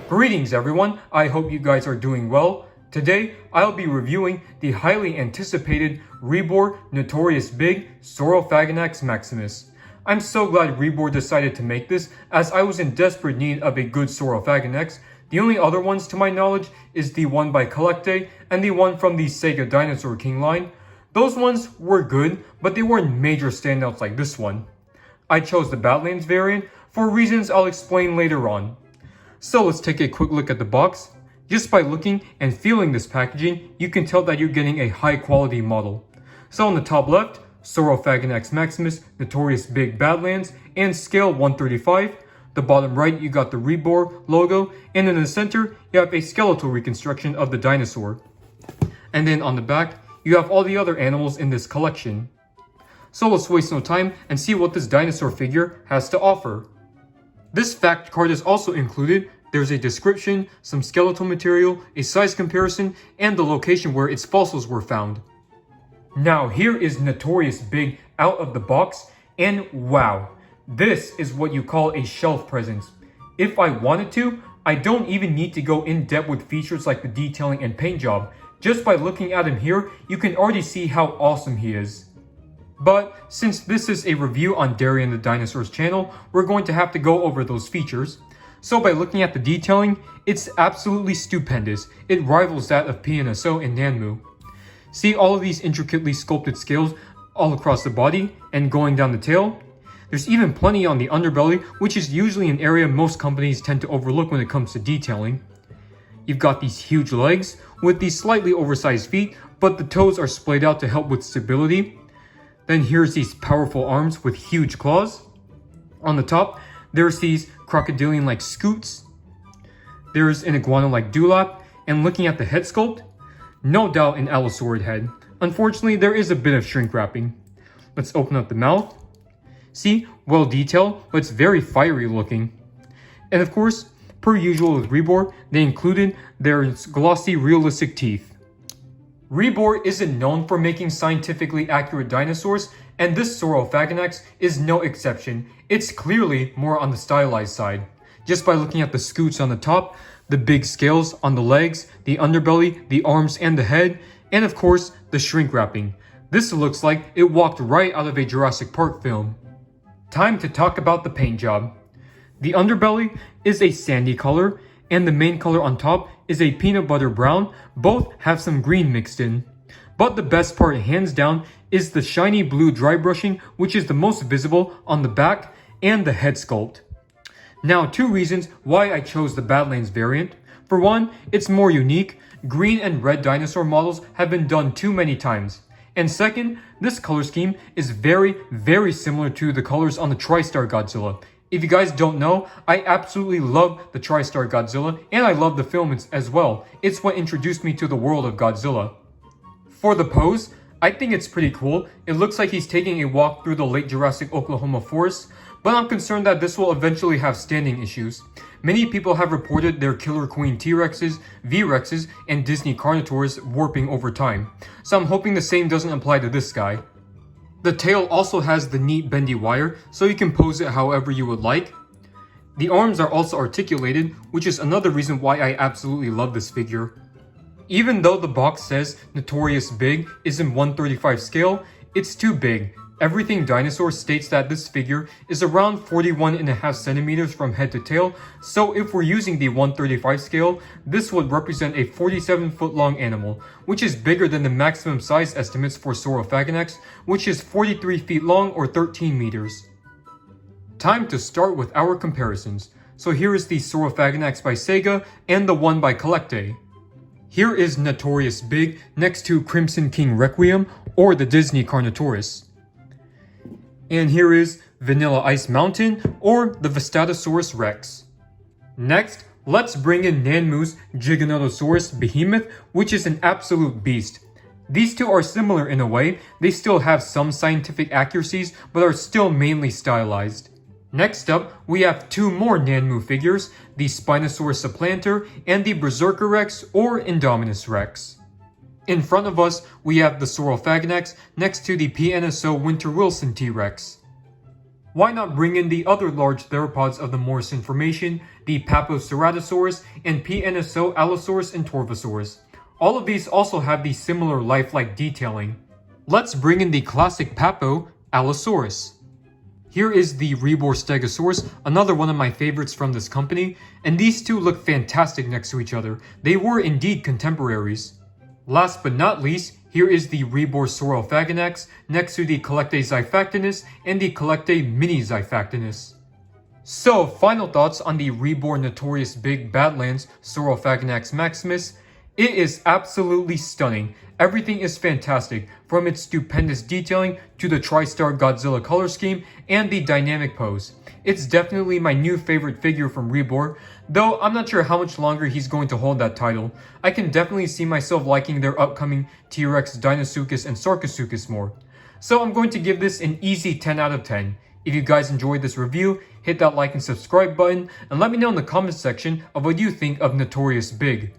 Greetings everyone, I hope you guys are doing well. Today, I'll be reviewing the highly anticipated Rebor Notorious Big Saurophaganax Maximus. I'm so glad Rebor decided to make this, as I was in desperate need of a good Saurophaganax. The only other ones to my knowledge is the one by Collecte and the one from the Sega Dinosaur King line. Those ones were good, but they weren't major standouts like this one. I chose the Badlands variant for reasons I'll explain later on. So let's take a quick look at the box. Just by looking and feeling this packaging, you can tell that you're getting a high quality model. So on the top left, Saurophaganax Maximus, Notorious Big Badlands, and scale 135. The bottom right, you got the Rebor logo, and in the center, you have a skeletal reconstruction of the dinosaur. And then on the back, you have all the other animals in this collection. So let's waste no time and see what this dinosaur figure has to offer. This fact card is also included. There's a description, some skeletal material, a size comparison, and the location where its fossils were found. Now here is Notorious Big out of the box, and wow, this is what you call a shelf presence. If I wanted to, I don't even need to go in depth with features like the detailing and paint job. Just by looking at him here, you can already see how awesome he is. But since this is a review on Darian the Dinosaur's channel, we're going to have to go over those features. So by looking at the detailing, it's absolutely stupendous. It rivals that of PNSO and Nanmu. See all of these intricately sculpted scales all across the body and going down the tail? There's even plenty on the underbelly, which is usually an area most companies tend to overlook when it comes to detailing. You've got these huge legs with these slightly oversized feet, but the toes are splayed out to help with stability. Then here's these powerful arms with huge claws. On the top, there's these crocodilian-like scoots. There's an iguana-like dewlap, and looking at the head sculpt, no doubt an allosaurid head. Unfortunately, there is a bit of shrink wrapping. Let's open up the mouth. See, well detailed, but it's very fiery looking. And of course, per usual with Rebor, they included their glossy, realistic teeth. Rebor isn't known for making scientifically accurate dinosaurs, and this Saurophaganax is no exception. It's clearly more on the stylized side. Just by looking at the scoots on the top, the big scales on the legs, the underbelly, the arms and the head, and of course, the shrink wrapping. This looks like it walked right out of a Jurassic Park film. Time to talk about the paint job. The underbelly is a sandy color, and the main color on top is a peanut butter brown. Both have some green mixed in. But the best part, hands down, is the shiny blue dry brushing, which is the most visible on the back and the head sculpt. Now, two reasons why I chose the Badlands variant. For one, it's more unique. Green and red dinosaur models have been done too many times. And second, this color scheme is very similar to the colors on the TriStar Godzilla. If you guys don't know, I absolutely love the TriStar Godzilla, and I love the film as well. It's what introduced me to the world of Godzilla. For the pose, I think it's pretty cool. It looks like he's taking a walk through the late Jurassic Oklahoma forest, but I'm concerned that this will eventually have standing issues. Many people have reported their Killer Queen T-Rexes, V-Rexes, and Disney Carnotaurs warping over time, so I'm hoping the same doesn't apply to this guy. The tail also has the neat bendy wire, so you can pose it however you would like. The arms are also articulated, which is another reason why I absolutely love this figure. Even though the box says Notorious Big is in 1/35 scale, it's too big. Everything Dinosaur states that this figure is around 41.5 centimeters from head to tail, so if we're using the 1/35 scale, this would represent a 47-foot long animal, which is bigger than the maximum size estimates for Saurophaganax, which is 43 feet long or 13 meters. Time to start with our comparisons. So here is the Saurophaganax by Sega and the one by Collecte. Here is Notorious Big next to Crimson King Requiem or the Disney Carnotaurus. And here is Vanilla Ice Mountain or the Vistatosaurus Rex. Next, let's bring in Nanmu's Giganotosaurus Behemoth, which is an absolute beast. These two are similar in a way. They still have some scientific accuracies, but are still mainly stylized. Next up, we have two more Nanmu figures, the Spinosaurus Supplanter and the Berserker Rex or Indominus Rex. In front of us, we have the Saurophaganax next to the PNSO Winter Wilson T-Rex. why not bring in the other large theropods of the Morrison Formation, the Papoceratosaurus and PNSO Allosaurus and Torvosaurus. All of these also have the similar lifelike detailing. Let's bring in the classic Papo, Allosaurus. Here is the Rebor Stegosaurus, another one of my favorites from this company, and these two look fantastic next to each other. They were indeed contemporaries. Last but not least, here is the Rebor Saurophaganax next to the Collecte Xiphactinus and the Collecte Mini Xiphactinus. So, final thoughts on the Rebor Notorious Big Badlands Saurophaganax Maximus. It is absolutely stunning. Everything is fantastic, from its stupendous detailing to the TriStar Godzilla color scheme and the dynamic pose. It's definitely my new favorite figure from Rebor, though I'm not sure how much longer he's going to hold that title. I can definitely see myself liking their upcoming T-Rex, Deinosuchus, and Sarcosuchus more. So I'm going to give this an easy 10 out of 10. If you guys enjoyed this review, hit that like and subscribe button, and let me know in the comments section of what you think of Notorious Big.